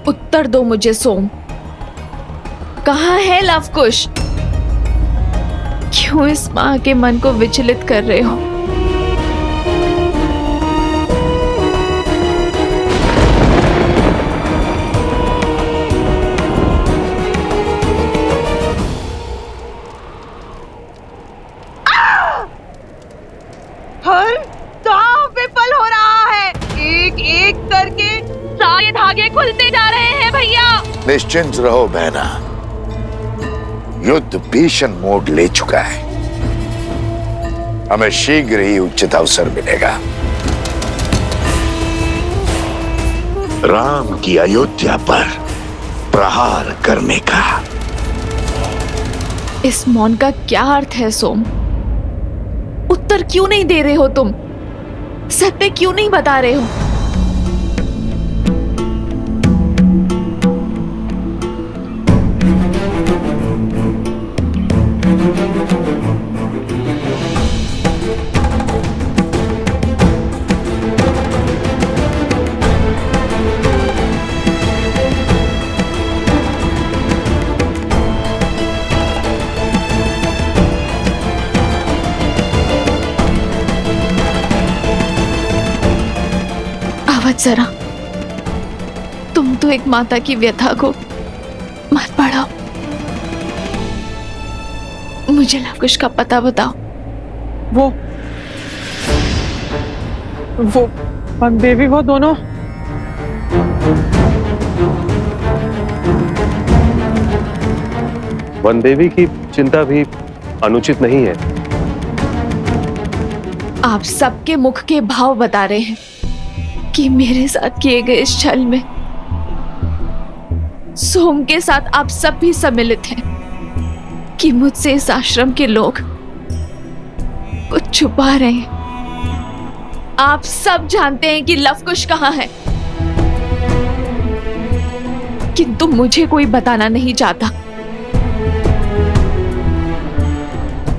उत्तर दो मुझे सोम, कहाँ है लवकुश? क्यों इस माँ के मन को विचलित कर रहे हो? हर दांव विफल हो रहा है। एक एक करके सारे धागे खुलते जा रहे हैं भैया। निश्चिंत रहो बहना, युद्ध भीषण मोड़ ले चुका है। हमें शीघ्र ही उचित अवसर मिलेगा। राम की अयोध्या पर प्रहार करने का। इस मौन का क्या अर्थ है सोम? उत्तर क्यों नहीं दे रहे हो तुम? सत्य क्यों नहीं बता रहे हो? जरा तुम तो एक माता की व्यथा को मत बढ़ाओ। मुझे लवकुश का पता बताओ। वो देवी, वो दोनों वन देवी की चिंता भी अनुचित नहीं है। आप सबके मुख के भाव बता रहे हैं कि मेरे साथ किए गए इस छल में सोम के साथ आप सब भी सम्मिलित हैं, कि मुझसे इस आश्रम के लोग कुछ छुपा रहे हैं। आप सब जानते हैं कि लवकुश कहाँ है, किंतु मुझे कोई बताना नहीं चाहता।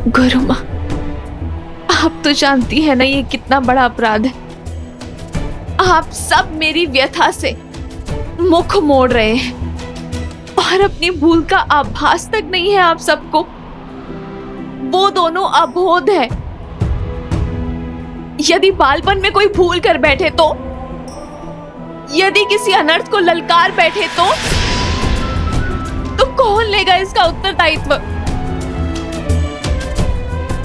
गुरु मां, आप तो जानती है ना ये कितना बड़ा अपराध है। आप सब मेरी व्यथा से मुख मोड़ रहे हैं और अपनी भूल का आभास तक नहीं है आप सबको। वो दोनों अबोध है। यदि बालपन में कोई भूल कर बैठे तो, यदि किसी अनर्थ को ललकार बैठे तो कौन लेगा इसका उत्तरदायित्व?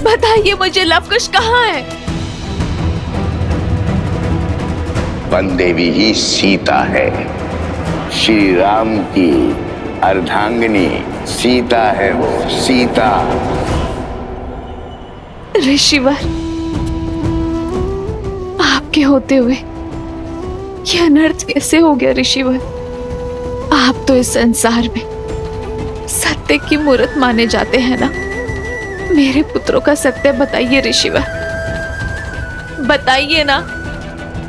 बताइए मुझे, लवकुश कहाँ है? वन देवी ही सीता है। श्री राम की अर्धांगिनी सीता है वो, सीता। ऋषिवर, आपके होते हुए यह अनर्थ कैसे हो गया ऋषिवर? आप तो इस संसार में सत्य की मूर्त माने जाते हैं ना। मेरे पुत्रों का सत्य बताइए ऋषिवर, बताइए ना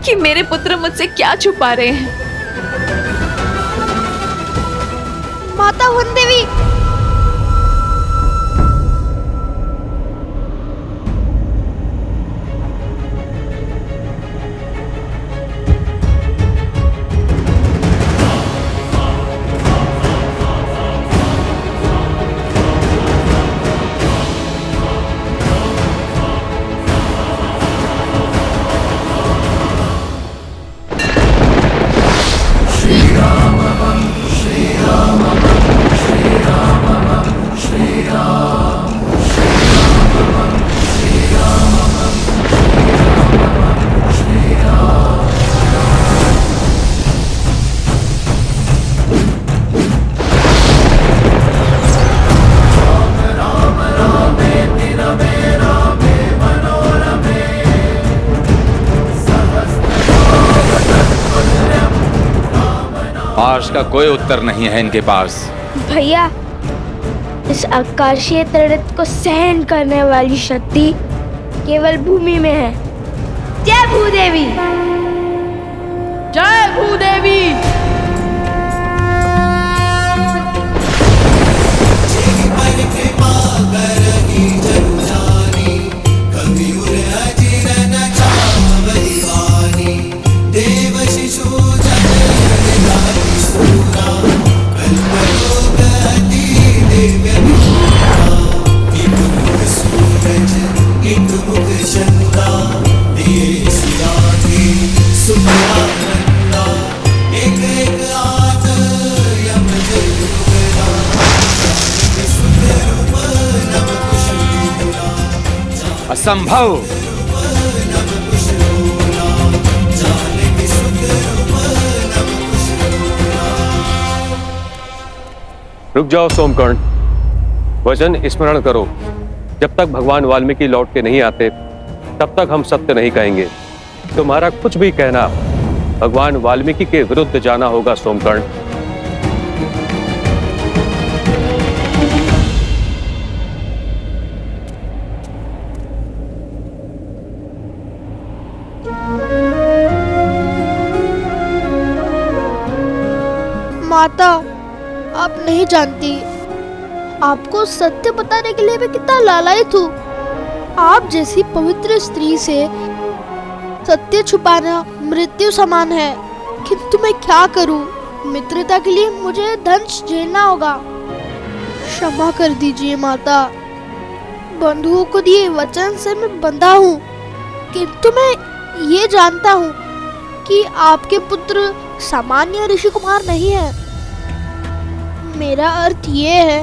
कि मेरे पुत्र मुझसे क्या छुपा रहे हैं। माता वन देवी, आज का कोई उत्तर नहीं है इनके पास। भैया, इस आकाशीय तड़प को सहन करने वाली शक्ति केवल भूमि में है। जय भूदेवी, जय भूदेवी। देव शिशु जन असंभव। रुक जाओ सोमकर्ण, वचन स्मरण करो। जब तक भगवान वाल्मीकि लौट के नहीं आते तब तक हम सत्य नहीं कहेंगे। तुम्हारा कुछ भी कहना भगवान वाल्मीकि के विरुद्ध जाना होगा सोमकर्ण। माता, आप नहीं जानती, आपको सत्य बताने के लिए मैं कितना लालायित हूँ। आप जैसी पवित्र स्त्री से सत्य छुपाना मृत्यु समान है, किंतु मैं क्या करूँ? मित्रता के लिए मुझे दंश झेलना होगा। क्षमा कर दीजिए माता। बंधुओं को दिए वचन से मैं बंधा हूँ, किंतु मैं ये जानता हूँ कि आपके पुत्र सामान्य ऋषि कुमार नहीं है। मेरा अर्थ ये है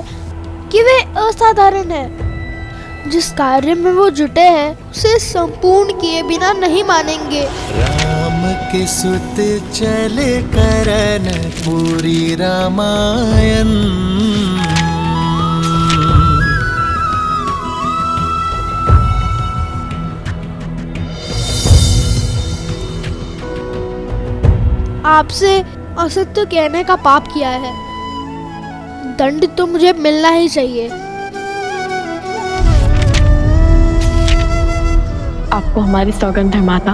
कि वे असाधारण है। जिस कार्य में वो जुटे हैं उसे संपूर्ण किए बिना नहीं मानेंगे। राम के सुत चले करन पूरी रामायण। आपसे असत्य कहने का पाप किया है, दंड तो मुझे मिलना ही चाहिए। आपको हमारी सौगंध है माता,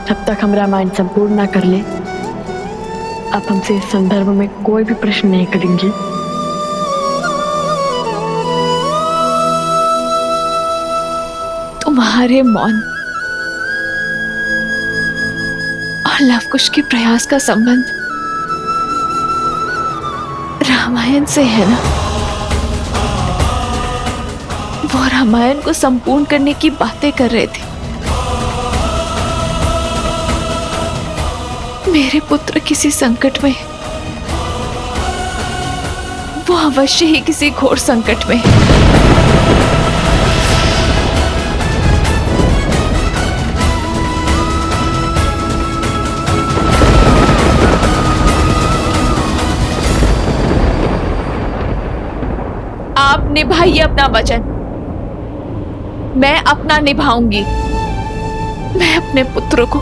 जब तक हम रामायण संपूर्ण ना कर ले आप हमसे इस संदर्भ में कोई भी प्रश्न नहीं करेंगे। तुम्हारे मौन और लवकुश के प्रयास का संबंध रामायण से है ना? वो रामायण को संपूर्ण करने की बातें कर रहे थे। मेरे पुत्र किसी संकट में, वो अवश्य ही किसी घोर संकट में। आप निभाइए अपना वचन, मैं अपना निभाऊंगी। मैं अपने पुत्र को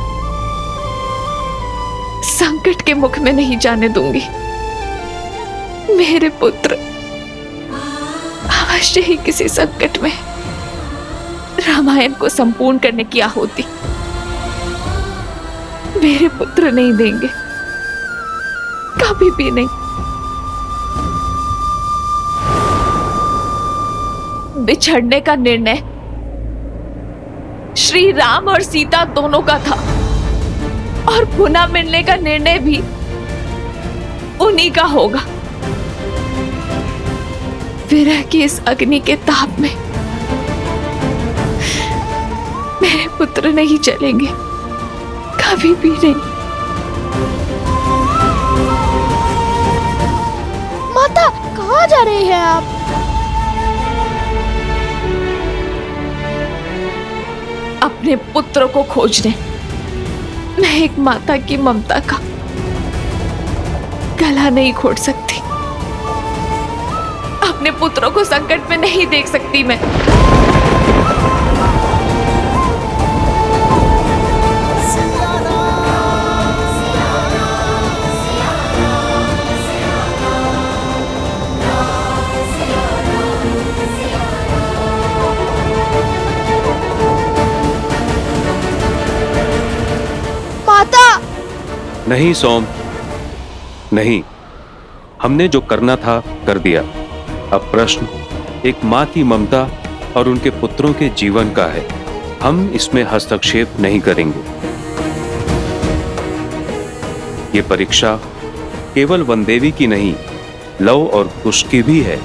संकट के मुख में नहीं जाने दूंगी। मेरे पुत्र अवश्य ही किसी संकट में रामायण को संपूर्ण करने की आहुति मेरे पुत्र नहीं देंगे, कभी भी नहीं। बिछड़ने का निर्णय श्री राम और सीता दोनों का था, और पुनः मिलने का निर्णय भी उन्हीं का होगा। विरह की इस अग्नि के ताप में मेरे पुत्र नहीं चलेंगे, कभी भी नहीं। माता, कहाँ जा रही हैं आप? अपने पुत्र को खोजने। मैं एक माता की ममता का गला नहीं घोट सकती। अपने पुत्रों को संकट में नहीं देख सकती मैं। नहीं सोम, नहीं। हमने जो करना था कर दिया। अब प्रश्न एक माँ की ममता और उनके पुत्रों के जीवन का है। हम इसमें हस्तक्षेप नहीं करेंगे। ये परीक्षा केवल वनदेवी की नहीं, लव और कुश की भी है।